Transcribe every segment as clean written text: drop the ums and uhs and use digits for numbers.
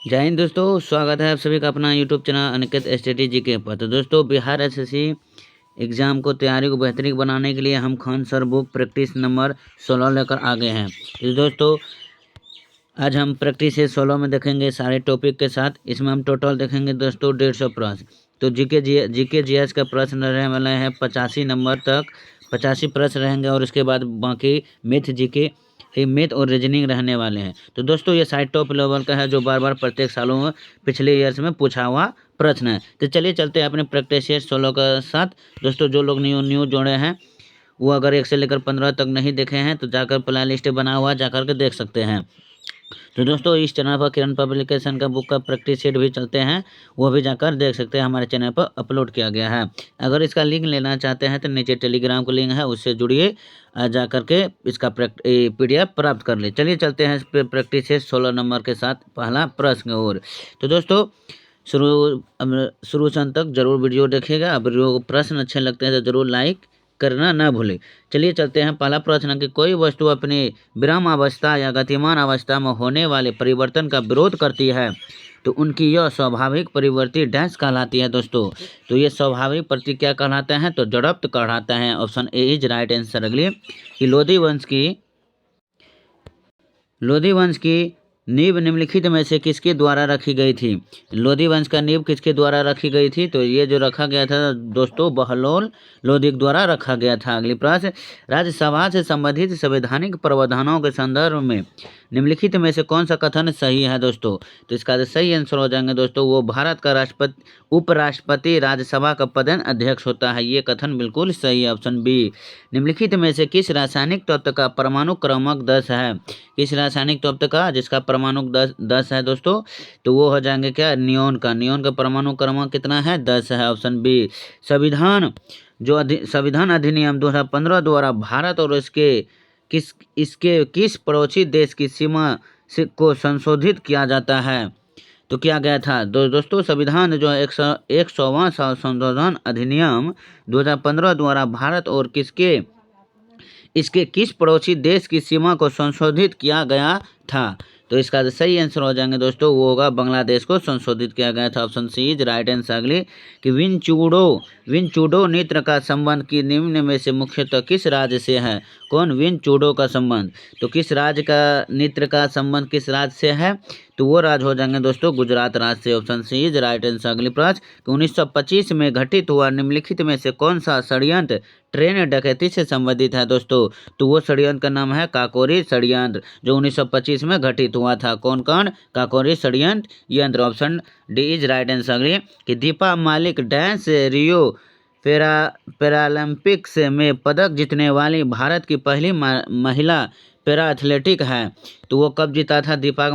जय हिंद दोस्तों, स्वागत है आप सभी का अपना यूट्यूब चैनल अनिकेत स्ट्रेटेजी के पर। तो दोस्तों, बिहार एसएससी एग्ज़ाम को तैयारी को बेहतरीन बनाने के लिए हम Khan sir book practice number 16 लेकर आ गए हैं। तो दोस्तों, आज हम प्रैक्टिस 16 में देखेंगे सारे टॉपिक के साथ। इसमें हम टोटल देखेंगे दोस्तों 150 प्रश्न। तो जीके जीएस का प्रश्न रहने वाला है 85 नंबर तक। 85 प्रश्न रहेंगे और उसके बाद बाकी मैथ जीके मैथ और रीजनिंग रहने वाले हैं। तो दोस्तों, ये साइड टॉप लेवल का है जो बार बार प्रत्येक सालों में पिछले ईयर्स में पूछा हुआ प्रश्न है। तो चलिए चलते हैं अपने प्रैक्टिस 16 के साथ। दोस्तों, जो लोग न्यू जोड़े हैं वो अगर 1 से लेकर 15 तक नहीं देखे हैं तो जाकर प्ले लिस्ट बना हुआ जाकर के देख सकते हैं। तो दोस्तों, इस चैनल पर किरण पब्लिकेशन का बुक का प्रैक्टिस सेट भी चलते हैं, वो भी जाकर देख सकते हैं, हमारे चैनल पर अपलोड किया गया है। अगर इसका लिंक लेना चाहते हैं तो नीचे टेलीग्राम का लिंक है, उससे जुड़िए, जा करके इसका PDF प्राप्त कर ले। चलिए चलते हैं इस प्रैक्टिस सेट 16 नंबर के साथ पहला प्रश्न और। तो दोस्तों, शुरू से अंत तक जरूर वीडियो देखिएगा। वीडियो को प्रश्न अच्छे लगते हैं तो जरूर लाइक करना ना भूलें। चलिए चलते हैं पहला प्रश्न कि कोई वस्तु अपनी विराम अवस्था या गतिमान अवस्था में होने वाले परिवर्तन का विरोध करती है तो उनकी यह स्वाभाविक परिवर्ती डैश कहलाती है दोस्तों। तो ये स्वाभाविक प्रतिक्रिया कहलाते हैं, तो जड़त्व कहलाता है। Option A is right answer. अगली कि लोधी वंश की नींव निम्नलिखित में से किसके द्वारा रखी गई थी। लोधी वंश का नींव किसके द्वारा रखी गई थी? तो ये जो रखा गया था दोस्तों, बहलोल लोधी द्वारा रखा गया था। अगली प्रश्न, राज्यसभा से संबंधित संवैधानिक प्रावधानों के संदर्भ में निम्नलिखित में से कौन सा कथन सही है दोस्तों? तो इसका सही आंसर हो जाएंगे दोस्तों, वो भारत का उपराष्ट्रपति राज्यसभा का पदेन अध्यक्ष होता है। ये कथन बिल्कुल सही है, ऑप्शन बी। निम्नलिखित में से किस रासायनिक तत्व का परमाणु क्रमांक 10 है? किस रासायनिक तत्व का जिसका परमाणु 10 है दोस्तों? तो वो हो जाएंगे क्या? नियोन का। नियोन का परमाणु क्रमांक कितना है? 10 है, ऑप्शन बी। संविधान अधिनियम 2015 द्वारा भारत और इसके किस पड़ोसी देश की सीमा को संशोधित किया जाता है? तो क्या गया था दोस्तों, संविधान जो 101वां संशोधन अधिनियम 2015 द्वारा भारत और इसके किस पड़ोसी देश की सीमा को संशोधित किया गया था? तो इसका सही आंसर हो जाएंगे दोस्तों, वो होगा बांग्लादेश को संशोधित किया गया था। Option C is right answer. अगली कि विनचूडो नृत्य का संबंध की निम्न में से मुख्यतः किस राज्य से है? कौन विनचूडो का संबंध? तो किस राज्य का नृत्य का संबंध किस राज्य से है? तो वो राज्य हो जाएंगे दोस्तों गुजरात राज्य से। Option C is right answer. अगली प्रश्न, 1925 में घटित हुआ निम्नलिखित में से कौन सा षड्यंत्र ट्रेन डकैती से संबंधित है दोस्तों? तो वो षड्यंत्र का नाम है काकोरी षड्यंत्र, जो 1925 में घटित हुआ था। कौन काकोरी षड्यंत्र यंत्र। Option D is right answer. अगली कि दीपा मालिक डांस रियो पैरालंपिक्स में पदक जीतने वाली भारत की पहली महिला पैरा एथलेटिक है। तो वो कब जीता था दीपा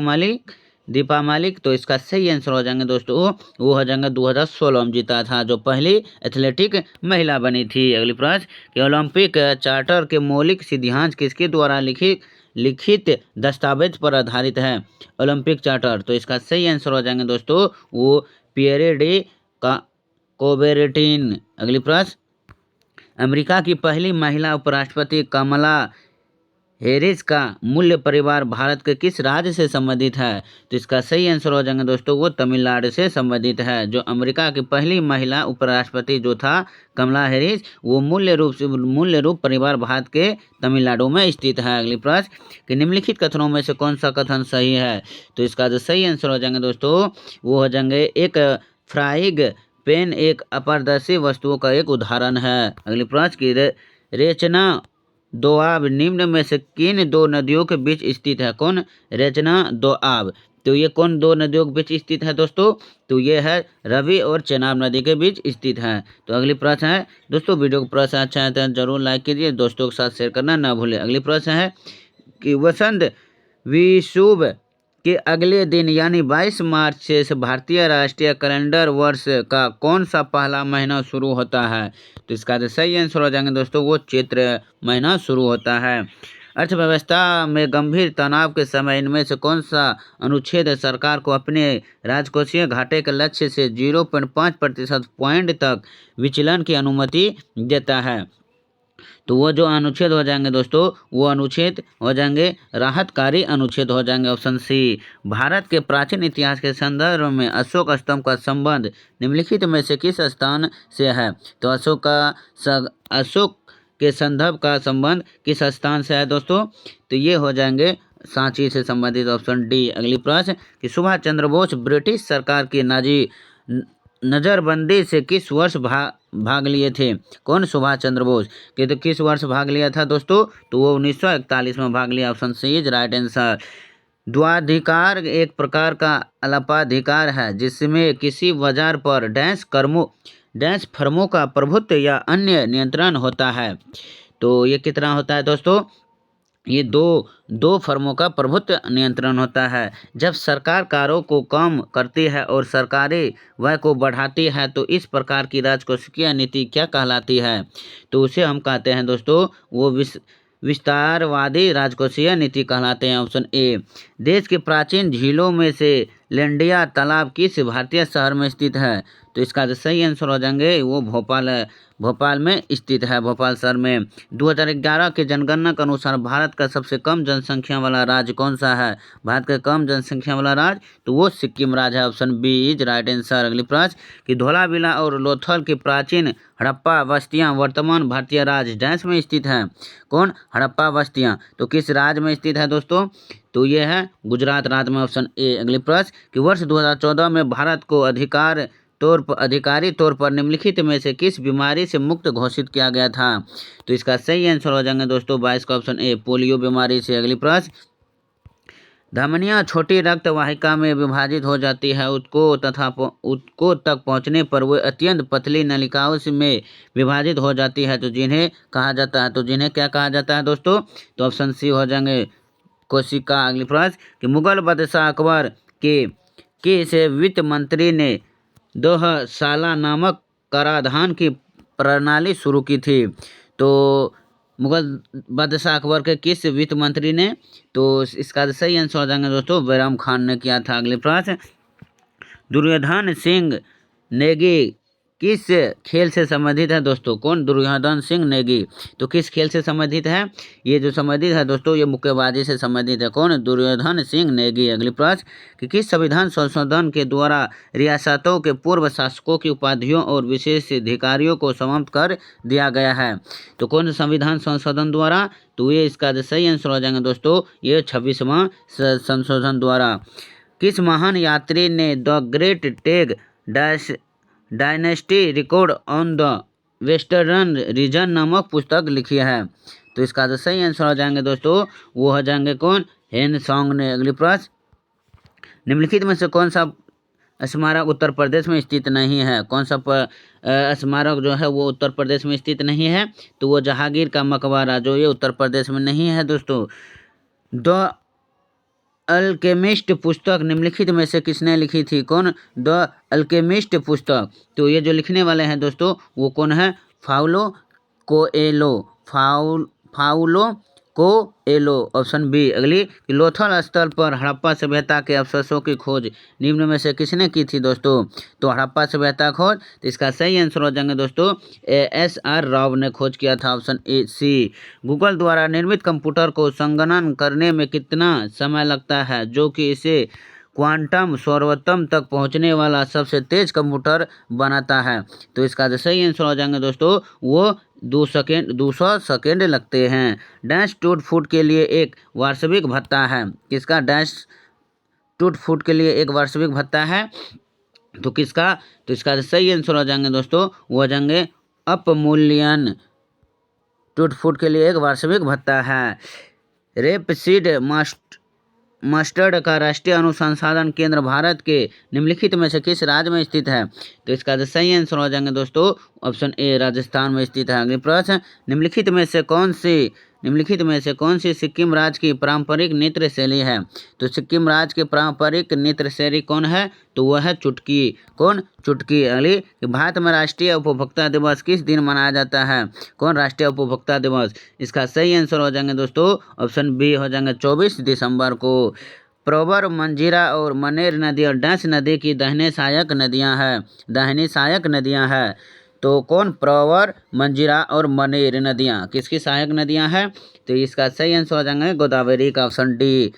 मालिक? तो इसका सही आंसर हो जाएंगे दोस्तों, वो हो जाएंगे 2016 में जीता था, जो पहली एथलेटिक महिला बनी थी। अगली प्रश्न कि ओलंपिक चार्टर के मौलिक सिद्धांत किसके द्वारा लिखित दस्तावेज पर आधारित है? Olympic charter. तो इसका सही आंसर हो जाएंगे दोस्तों, वो पियरे डी कोबेरेटिन। अगली प्रश्न, अमेरिका की पहली महिला उपराष्ट्रपति कमला हैरिस का मूल परिवार भारत के किस राज्य से संबंधित है? तो इसका सही आंसर हो जाएंगे दोस्तों, वो तमिलनाडु से संबंधित है। जो अमेरिका की पहली महिला उपराष्ट्रपति जो था कमला हैरिस, वो मूल्य रूप परिवार भारत के तमिलनाडु में स्थित है। अगली प्रश्न कि निम्नलिखित कथनों में से कौन सा कथन सही है? तो इसका जो सही आंसर हो जाएंगे दोस्तों, वो हो जाएंगे एक फ्राइंग पेन एक अपारदर्शी वस्तुओं का एक उदाहरण है। अगली प्रश्न की रेचना दोआब निम्न में से किन दो नदियों के बीच स्थित है? कौन? रेचना दोआब। तो ये कौन दो नदियों के बीच स्थित है दोस्तों? तो ये है रवि और चेनाब नदी के बीच स्थित है। तो अगली प्रश्न है दोस्तों, वीडियो को प्रश्न अच्छा है तो जरूर लाइक कीजिए, दोस्तों के साथ शेयर करना ना भूलें। अगली प्रश्न है कि वसंत विषुव के अगले दिन यानी 22 मार्च से भारतीय राष्ट्रीय कैलेंडर वर्ष का कौन सा पहला महीना शुरू होता है? तो इसका जो सही आंसर हो जाएंगे दोस्तों, वो चैत्र महीना शुरू होता है। अर्थव्यवस्था में गंभीर तनाव के समय इनमें से कौन सा अनुच्छेद सरकार को अपने राजकोषीय घाटे के लक्ष्य से 0.5% पॉइंट तक विचलन की अनुमति देता है? तो वो जो अनुच्छेद हो जाएंगे दोस्तों, वो अनुच्छेद हो जाएंगे राहतकारी अनुच्छेद हो जाएंगे। Option C. भारत के प्राचीन इतिहास के संदर्भ में अशोक स्तंभ का संबंध निम्नलिखित में से किस स्थान से है? तो अशोक के संदर्भ का संबंध किस स्थान से है दोस्तों? तो ये हो जाएंगे सांची से संबंधित। Option D. अगली प्रश्न कि सुभाष चंद्र बोस ब्रिटिश सरकार की नाजी नजरबंदी से किस वर्ष भाग लिए थे? कौन? सुभाष चंद्र बोस। कि तो किस वर्ष भाग लिया था दोस्तों? तो वो 1941 में भाग लिया। Option C is right answer. द्वाधिकार एक प्रकार का अल्पाधिकार है जिसमें किसी बाजार पर डैश फर्मों का प्रभुत्व या अन्य नियंत्रण होता है। तो ये कितना होता है दोस्तों? ये दो फर्मों का प्रभुत्व नियंत्रण होता है। जब सरकार करों को कम करती है और सरकारी व्यय को बढ़ाती है तो इस प्रकार की राजकोषीय नीति क्या कहलाती है? तो उसे हम कहते हैं दोस्तों, वो विस्तारवादी राजकोषीय नीति कहलाते हैं। Option A. देश के प्राचीन झीलों में से लेंडिया तालाब किस भारतीय शहर में स्थित है? तो इसका जो सही आंसर हो जाएंगे वो भोपाल में स्थित है, भोपाल शहर में। 2011 के जनगणना के अनुसार भारत का सबसे कम जनसंख्या वाला राज्य कौन सा है? भारत का कम जनसंख्या वाला राज्य तो वो सिक्किम राज्य है। Option B is right answer. अगली प्रश्न कि धौलावीरा और लोथल की प्राचीन हड़प्पा बस्तियां वर्तमान भारतीय राज्य डैश में स्थित हैं? कौन? हड़प्पा बस्तियां तो किस राज्य में स्थित है दोस्तों? तो ये है गुजरात राज्य में। Option A. अगली प्रश्न कि वर्ष 2014 में भारत को अधिकारी तौर पर निम्नलिखित में से किस बीमारी से मुक्त घोषित किया गया था? तो इसका सही आंसर हो जाएंगे दोस्तों 22 का ऑप्शन ए, पोलियो बीमारी से। अगली प्रश्न धमनियां छोटी रक्त वाहिका में विभाजित हो जाती है उत्को तक पहुंचने पर वे अत्यंत पतली नलिकाओं में विभाजित हो जाती है तो जिन्हें कहा जाता है? तो जिन्हें क्या कहा जाता है दोस्तों? तो ऑप्शन सी हो जाएंगे कोशिका। अगली प्रश्न कि मुगल बादशाह अकबर के से वित्त मंत्री ने दोहसाला नामक कराधान की प्रणाली शुरू की थी? तो मुगल बादशाह अकबर के किस वित्त मंत्री ने? तो इसका सही आंसर हो जाएंगे दोस्तों बैराम खान ने किया था। अगले प्रश्न दुर्योधन सिंह नेगी किस खेल से संबंधित है दोस्तों? कौन? दुर्योधन सिंह नेगी तो किस खेल से संबंधित है? ये जो संबंधित है दोस्तों ये मुक्केबाजी से संबंधित है। कौन? दुर्योधन सिंह नेगी। अगली प्रश्न कि किस संविधान संशोधन के द्वारा रियासतों के पूर्व शासकों की उपाधियों और विशेष अधिकारियों को समाप्त कर दिया गया है? तो कौन संविधान संशोधन द्वारा? तो ये इसका सही आंसर हो जाएंगे दोस्तों ये 26वां संशोधन द्वारा। किस महान यात्री ने the great tag dynasty record on the western region नामक पुस्तक लिखी है? तो इसका जो सही आंसर हो जाएंगे दोस्तों वो हो जाएंगे कौन? हेन सॉन्ग ने। अगली प्रश्न निम्नलिखित में से कौन सा स्मारक उत्तर प्रदेश में स्थित नहीं है? कौन सा स्मारक जो है वो उत्तर प्रदेश में स्थित नहीं है? तो वो जहांगीर का मकबरा जो ये उत्तर प्रदेश में नहीं है दोस्तों। द अल्केमिस्ट पुस्तक निम्नलिखित में से किसने लिखी थी? कौन? द अल्केमिस्ट पुस्तक तो ये जो लिखने वाले हैं दोस्तों वो कौन है? Paulo Coelho. Option B. अगली लोथल स्थल पर हड़प्पा सभ्यता के अवशेषों की खोज निम्न में से किसने की थी दोस्तों? तो हड़प्पा सभ्यता खोज तो इसका सही आंसर हो जाएंगे दोस्तों SR राव ने खोज किया था। Option A C. गूगल द्वारा निर्मित कंप्यूटर को संगणन करने में कितना समय लगता है जो कि इसे क्वांटम सर्वोत्तम तक पहुंचने वाला सबसे तेज कंप्यूटर बनाता है? तो इसका जो सही आंसर हो जाएंगे दोस्तों वो 200 सेकेंड लगते हैं। डैश टूट फूट के लिए एक वार्षिक भत्ता है? किसका? डैश टूट फूट के लिए एक वार्षिक भत्ता है तो किसका? तो इसका सही आंसर हो जाएंगे दोस्तों वो हो जाएंगे अपमूल्यन। टूट फूट के लिए एक वार्षिक भत्ता है। रेपसीड मस्टर्ड का राष्ट्रीय अनुसंधान केंद्र भारत के निम्नलिखित में से किस राज्य में स्थित है? तो इसका जो सही आंसर हो जाएंगे दोस्तों ऑप्शन ए राजस्थान में स्थित है। अगले प्रश्न निम्नलिखित में से कौन सी सिक्किम राज्य की पारंपरिक नृत्य शैली है? तो सिक्किम राज्य की पारंपरिक नृत्य शैली कौन है? तो वह है चुटकी। कौन? चुटकी। अगली भारत में राष्ट्रीय उपभोक्ता दिवस किस दिन मनाया जाता है? कौन? राष्ट्रीय उपभोक्ता दिवस। इसका सही आंसर हो जाएंगे दोस्तों ऑप्शन बी हो जाएंगे 24 दिसंबर को। प्रवर, मंजीरा और मनेर नदी और डैश नदी की दाहिनी सहायक नदियां हैं? तो कौन? प्रवर, मंजीरा और मनेर नदियाँ किसकी सहायक नदियाँ हैं? तो इसका सही आंसर हो जाएगा गोदावरी का, ऑप्शन डी।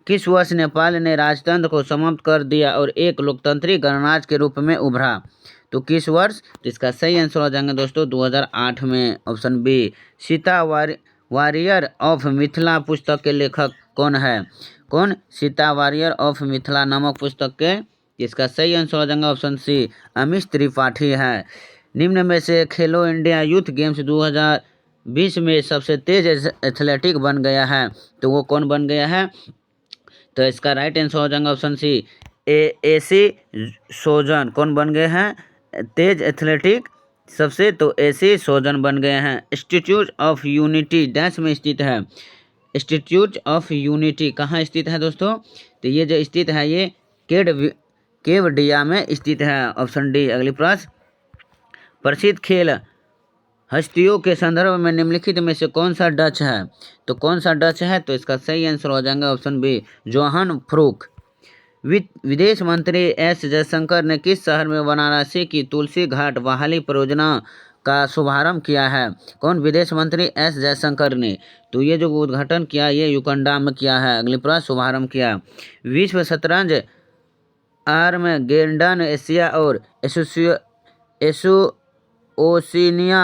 किस वर्ष नेपाल ने राजतंत्र को समाप्त कर दिया और एक लोकतांत्रिक गणराज्य के रूप में उभरा? तो किस वर्ष? तो इसका सही आंसर हो जाएगा दोस्तों 2008 में, option B. Sita warrior of Mithila पुस्तक के लेखक कौन है? कौन? सीता वॉरियर ऑफ मिथिला नामक पुस्तक के, इसका सही आंसर हो जाएगा ऑप्शन सी, अमीश त्रिपाठी है। निम्न में से खेलो इंडिया यूथ गेम्स 2020 में सबसे तेज एथलेटिक बन गया है, तो वो कौन बन गया है? तो इसका राइट आंसर हो जाएगा ऑप्शन सी, एसी सोजन। कौन बन गए हैं तेज एथलेटिक सबसे? तो एसी सोजन बन गए हैं। इंस्टीट्यूट ऑफ यूनिटी डैश में स्थित है? इंस्टीट्यूट ऑफ यूनिटी कहाँ स्थित है दोस्तों? तो ये जो स्थित है ये केवडिया में स्थित है, ऑप्शन डी। अगली प्रश्न, प्रसिद्ध खेल हस्तियों के संदर्भ में निम्नलिखित में से कौन सा डच है? तो कौन सा डच है? तो इसका सही आंसर हो जाएगा ऑप्शन बी, जोहान फ्रूक। विदेश मंत्री एस जयशंकर ने किस शहर में वाराणसी की तुलसी घाट बहाली परियोजना का शुभारंभ किया है? कौन? विदेश मंत्री एस जयशंकर ने। तो ये जो उद्घाटन किया ये युगांडा में किया है। अगली प्रश्न, शुभारंभ किया। विश्व शतरंज आर्मगेडन एशिया और ओशिनिया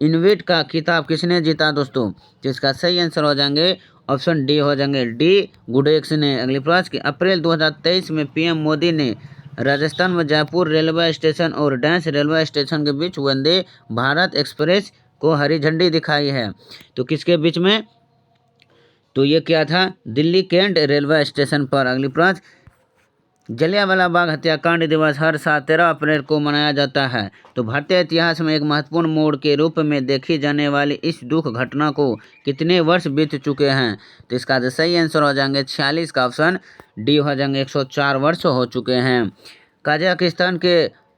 इनविट का खिताब किसने जीता दोस्तों? तो इसका सही आंसर हो जाएंगे ऑप्शन डी हो जाएंगे, डी गुडेक्स ने। अगली प्रश्न, अप्रैल 2023 में पीएम मोदी ने राजस्थान में जयपुर रेलवे स्टेशन और डैश रेलवे स्टेशन के बीच वंदे भारत एक्सप्रेस को हरी झंडी दिखाई है, तो किसके बीच में? तो ये क्या था? दिल्ली कैंट रेलवे स्टेशन पर। अगली प्रश्न, जलियांवाला बाग हत्याकांड दिवस हर साल 13 अप्रैल को मनाया जाता है, तो भारतीय इतिहास में एक महत्वपूर्ण मोड़ के रूप में देखी जाने वाली इस दुख घटना को कितने वर्ष बीत चुके हैं? तो इसका जो सही आंसर हो जाएंगे 46 का, ऑप्शन डी हो जाएंगे, 104 वर्ष हो चुके हैं। कजाकिस्तान के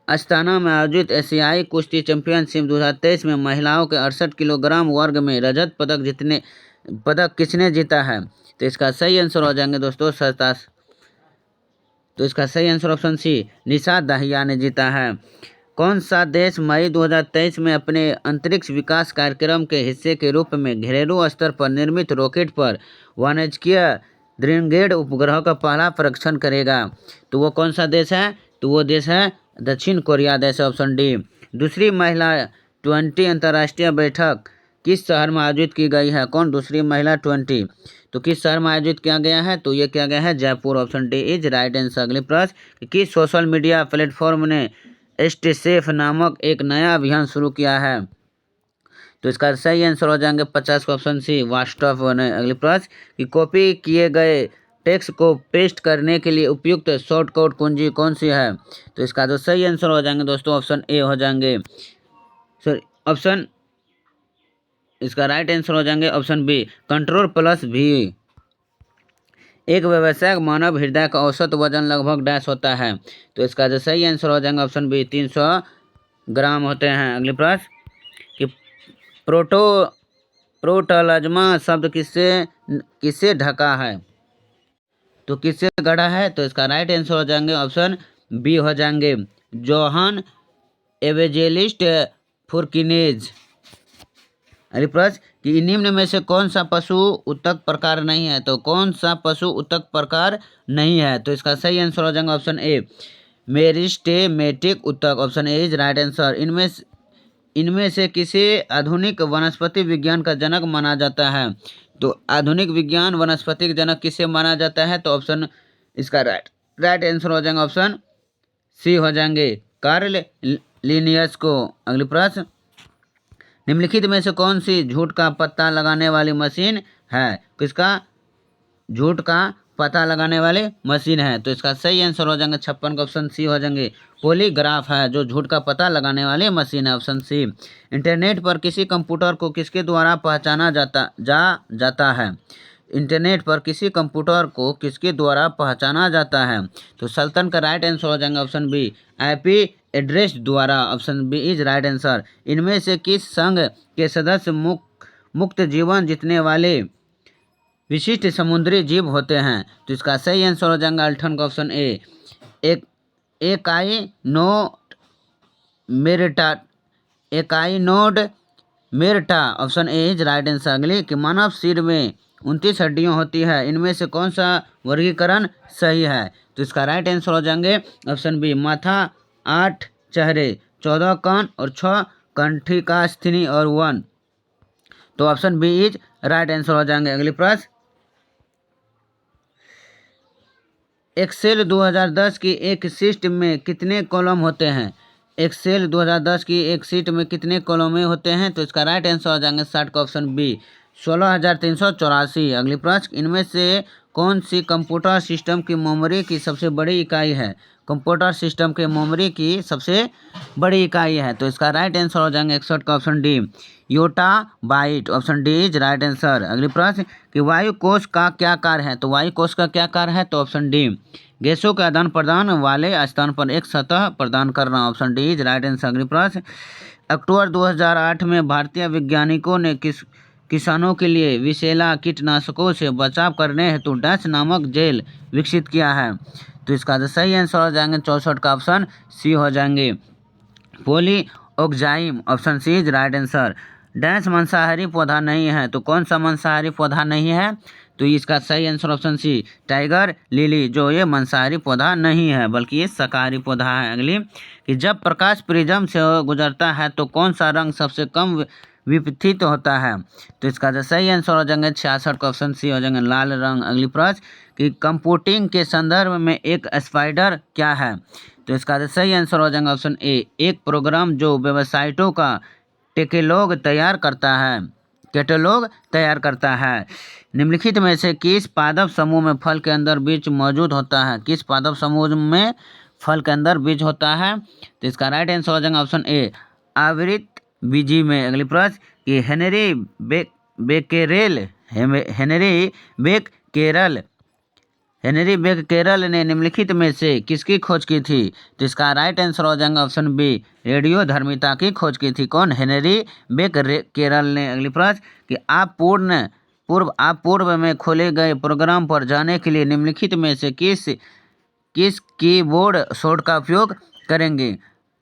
अस्ताना में आयोजित एशियाई कुश्ती चैंपियनशिप 2023 में महिलाओं के 68 किलोग्राम वर्ग में रजत पदक किसने जीता है? तो इसका सही आंसर हो जाएंगे दोस्तों 27। तो इसका सही answer option C, Nishat Dahiya ने जीता है। कौन सा देश मई 2023 में अपने अंतरिक्ष विकास कार्यक्रम के हिस्से के रूप में घरेलू स्तर पर निर्मित रॉकेट पर वाणिज्यिक ड्रीमगेड उपग्रह का पहला परीक्षण करेगा? तो वो कौन सा देश है? तो वो देश है दक्षिण कोरिया देश, ऑप्शन डी। दूसरी महिला 20 अंतर्राष्ट्रीय बैठक किस शहर में आयोजित की गई है? कौन? दूसरी महिला 20, तो किस शहर में आयोजित किया गया है? तो ये किया गया है Jaipur, option D is right answer. अगले प्रश्न, किस सोशल मीडिया प्लेटफॉर्म ने स्टे सेफ नामक एक नया अभियान शुरू किया है? तो इसका सही आंसर हो जाएंगे 50 का, ऑप्शन सी व्हाट्सएप ने। अगले प्रश्न, कि कॉपी किए गए टेक्स्ट को पेस्ट करने के लिए उपयुक्त शॉर्टकट कुंजी कौन सी है? तो इसका जो सही आंसर हो जाएंगे दोस्तों ऑप्शन ए हो जाएंगे, सॉरी ऑप्शन, इसका राइट आंसर हो जाएंगे ऑप्शन बी, Ctrl+V। एक व्यावसायिक मानव हृदय का औसत वजन लगभग डैश होता है, तो इसका जो सही आंसर हो जाएगा ऑप्शन बी, 300 ग्राम होते हैं। अगले प्रश्न, कि प्रोटोप्लाज्मा शब्द किससे ढका है? तो किससे गढ़ा है? तो इसका राइट आंसर हो जाएंगे ऑप्शन बी हो जाएंगे, जोहान एवेंजेलिस्ट फुर्किनेज। अगली प्रश्न, कि निम्न में से कौन सा पशु उत्तक प्रकार नहीं है? तो कौन सा पशु उत्तक प्रकार नहीं है? तो इसका सही आंसर हो जाएगा ऑप्शन ए, मेरिस्टेमेटिक उत्तक, option A is right answer. इनमें से किसे आधुनिक वनस्पति विज्ञान का जनक माना जाता है? तो आधुनिक विज्ञान वनस्पति जनक किसे माना जाता है? तो ऑप्शन, इसका राइट आंसर हो जाएगा ऑप्शन सी हो जाएंगे, कार्ल लिनियस को। अगली प्रश्न, निम्नलिखित में से कौन सी झूठ का पता लगाने वाली मशीन है? किसका झूठ का पता लगाने वाली मशीन है? तो इसका सही आंसर हो जाएंगे 56 का, ऑप्शन सी हो जाएंगे, पॉलीग्राफ है जो झूठ का पता लगाने वाली मशीन है, ऑप्शन सी। इंटरनेट पर किसी कंप्यूटर को किसके द्वारा पहचाना जाता है? इंटरनेट पर किसी कंप्यूटर को किसके द्वारा पहचाना जाता है? तो सल्तन का राइट आंसर हो जाएंगे ऑप्शन बी, आईपी एड्रेस द्वारा, option B is right answer. इनमें से किस संघ के सदस्य मुक्त जीवन जीतने वाले विशिष्ट समुद्री जीव होते हैं? तो इसका सही आंसर हो जाएगा अल्ठन का, ऑप्शन ए, एकाई नो इकाई नोड मेरटा, option A is right answer. अगली कि मानव शरीर में 29 हड्डियां होती है, इनमें से कौन सा वर्गीकरण सही है? तो इसका राइट आंसर हो जाएंगे ऑप्शन बी, माथा 8 चेहरे 14 कान और 6 कंठिका स्थिनी और 1। तो option B is right answer हो जाएंगे। अगली प्रश्न, एक्सेल 2010 की एक शीट में कितने कॉलम होते हैं? एक्सेल 2010 की एक शीट में कितने कॉलम होते हैं? तो इसका राइट आंसर हो जाएंगे 60 का ऑप्शन बी, 16,384। अगली प्रश्न, इनमें से कौन सी कंप्यूटर सिस्टम की मेमोरी की सबसे बड़ी इकाई है? कंप्यूटर सिस्टम के मेमोरी की सबसे बड़ी इकाई है। तो इसका राइट आंसर हो जाएंगे 61 का option D, yotta byte. Option D is right answer. अगली प्रश्न कि वायु कोश का क्या कार्य है? तो वायु कोश का क्या कार्य है? तो ऑप्शन डी, गैसों के आदान प्रदान वाले स्थान पर एक सतह प्रदान करना। Option D is right answer. अगली प्रश्न, अक्टूबर 2008 में भारतीय वैज्ञानिकों ने किसानों के लिए विषैला कीटनाशकों से बचाव करने हेतु डैश नामक जेल विकसित किया है। तो इसका जो सही आंसर हो जाएंगे 64 का ऑप्शन सी हो जाएंगे, पॉलीऑक्जाइम। Option C is right answer. Dash मांसाहारी पौधा नहीं है, तो कौन सा मांसाहारी पौधा नहीं है? तो इसका सही answer option C, tiger lily, जो ये मांसाहारी पौधा नहीं है बल्कि ये शाकाहारी पौधा है। अगली कि जब प्रकाश प्रिज्म से गुजरता है तो कौन सा रंग सबसे कम विपथित होता है? तो इसका जो सही आंसर हो जाएंगे 66 का ऑप्शन सी हो जाएंगे, लाल रंग। अगली प्रश्न कि कंप्यूटिंग के संदर्भ में एक स्पाइडर क्या है? तो इसका जो सही आंसर हो जाएगा ऑप्शन ए, एक प्रोग्राम जो वेबसाइटों का कैटलॉग तैयार करता है। निम्नलिखित में से किस पादप समूह में फल के अंदर बीज मौजूद होता है? किस पादप समूह में फल के अंदर बीज होता है? तो इसका राइट आंसर हो जाएगा ऑप्शन ए, आवृत बीजी में। अगली प्रश्न कि हेनरी बेककेरल ने निम्नलिखित में से किसकी खोज की थी? तो इसका राइट आंसर हो जाएगा ऑप्शन बी, रेडियोधर्मिता की खोज की थी। कौन? हेनरी बेककेरल ने। अगली प्रश्न कि आप पूर्व में खोले गए प्रोग्राम पर जाने के लिए निम्नलिखित में से किस कीबोर्ड शॉर्ट का उपयोग करेंगे?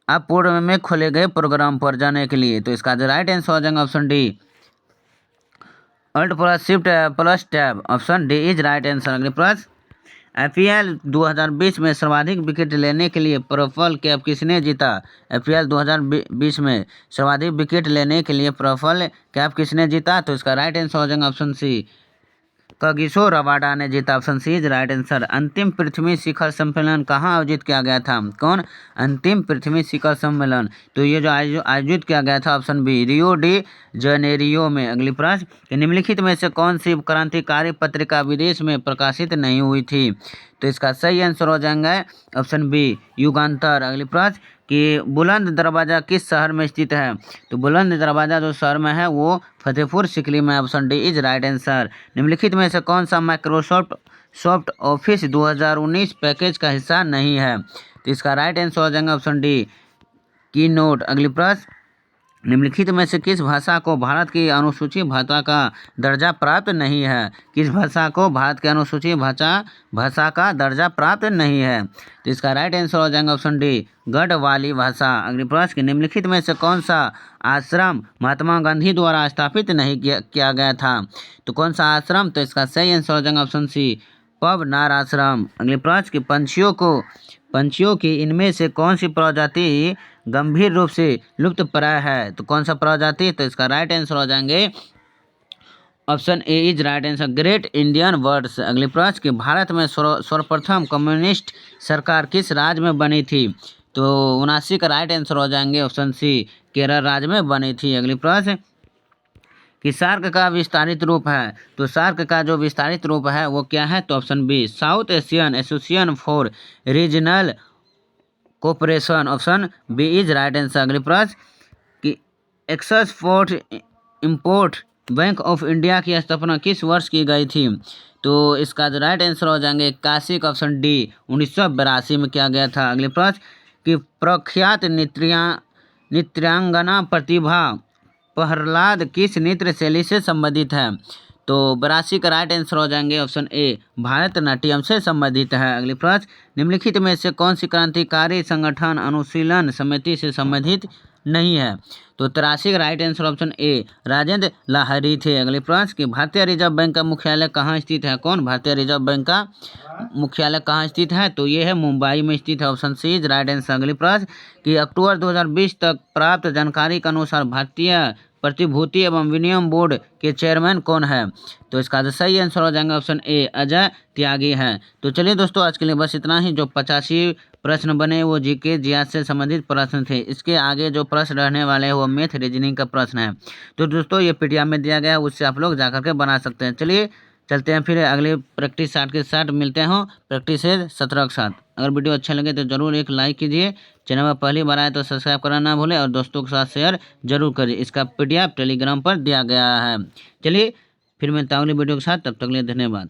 आप पूर्व में खोले गए प्रोग्राम पर जाने के लिए। तो इसका जो राइट आंसर हो जाएगा option D, alt plus shift plus tab. Option D is right answer. अगले प्रश्न, IPL 2020 में सर्वाधिक विकेट लेने के लिए पर्पल कैप किसने जीता? IPL 2020 में सर्वाधिक विकेट लेने के लिए पर्पल कैप किसने जीता? तो इसका राइट आंसर हो जाएगा ऑप्शन सी, कागिसो रबाडा ने जीता। Option C is right answer. अंतिम पृथ्वी शिखर सम्मेलन कहाँ आयोजित किया गया था? कौन? अंतिम पृथ्वी शिखर सम्मेलन, तो ये जो आयोजित किया गया था option B, Rio de Janeiro में। अगली प्रश्न, निम्नलिखित में से कौन सी क्रांतिकारी पत्रिका विदेश में प्रकाशित नहीं हुई थी? तो इसका सही आंसर हो जाएगा ऑप्शन बी, युगांतर। अगली प्रश्न कि बुलंद दरवाज़ा किस शहर में स्थित है? तो बुलंद दरवाज़ा जो शहर में है वो फतेहपुर सिकरी में। Option D is right answer. निम्नलिखित में से कौन सा माइक्रोसॉफ्ट ऑफिस 2019 पैकेज का हिस्सा नहीं है? तो इसका राइट आंसर हो जाएगा ऑप्शन डी, की नोट। अगली प्रश्न, निम्नलिखित में से किस भाषा को भारत की अनुसूचित भाषा का दर्जा प्राप्त नहीं है? किस भाषा को भारत की अनुसूचित भाषा का दर्जा प्राप्त नहीं है? तो इसका राइट आंसर हो जाएगा ऑप्शन डी, गढ़वाली भाषा। अगली प्रश्न, निम्नलिखित में से कौन सा आश्रम महात्मा गांधी द्वारा स्थापित नहीं किया गया था? तो कौन सा आश्रम? तो इसका सही आंसर हो जाएगा ऑप्शन सी, पवनार आश्रम। अगले प्रश्न की पंछियों की इनमें से कौन सी प्रजाति गंभीर रूप से लुप्तप्राय है? तो कौन सा प्रजाति? तो इसका राइट आंसर हो जाएंगे option A is right answer, great Indian birds. अगले प्रश्न कि भारत में सर्वप्रथम कम्युनिस्ट सरकार किस राज्य में बनी थी? तो 79 का राइट आंसर हो जाएंगे ऑप्शन सी, केरल राज्य में बनी थी। अगली प्रश्न कि सार्क का विस्तारित रूप है, तो सार्क का जो विस्तारित रूप है वो क्या है? तो option B, South Asian Association for Regional Cooperation. Option B is right answer. अगली प्रश्न कि export import bank of India की स्थापना किस वर्ष की गई थी? तो इसका जो राइट आंसर हो जाएंगे 81 का ऑप्शन डी, 1982 में किया गया था। अगले प्रश्न कि प्रख्यात नृत्यांगना प्रतिभा प्रहलाद किस नृत्य शैली से संबंधित है? तो 82 का राइट आंसर हो जाएंगे ऑप्शन ए, भारतनाट्यम से संबंधित है। अगली प्रश्न, निम्नलिखित में से कौन सी क्रांतिकारी संगठन अनुशीलन समिति से संबंधित नहीं है। तो 83 का right answer option A Rajendra Lahiri थे। अगले प्रश्न कि भारतीय रिजर्व बैंक का मुख्यालय कहाँ स्थित है? कौन? भारतीय रिजर्व बैंक का मुख्यालय कहाँ स्थित है? तो ये है मुंबई में स्थित है। Option C is right answer. अगले प्रश्न कि अक्टूबर 2020 तक प्राप्त जानकारी के अनुसार भारतीय प्रतिभूति एवं विनिमय बोर्ड के चेयरमैन कौन है? तो इसका जो सही आंसर हो जाएगा ऑप्शन ए अजय त्यागी है। तो चलिए दोस्तों, आज के लिए बस इतना ही। जो 85 प्रश्न बने वो जीके जीएस से संबंधित प्रश्न थे। इसके आगे जो प्रश्न रहने वाले हैं वो मैथ रीजनिंग का प्रश्न है। तो दोस्तों ये पीडीएफ में दिया गया है, उससे आप लोग जाकर के बना सकते हैं। चलिए चलते हैं फिर अगले प्रैक्टिस 60 के साथ मिलते हैं। प्रैक्टिस 17 के साथ। अगर वीडियो अच्छा लगे तो जरूर एक लाइक कीजिए। चैनल में पहली बार आए तो सब्सक्राइब करना ना भूलें और दोस्तों के साथ शेयर जरूर करिए। इसका पीडीएफ टेलीग्राम पर दिया गया है। चलिए फिर मिलता हूँ अगली वीडियो के साथ, तब तक के लिए धन्यवाद।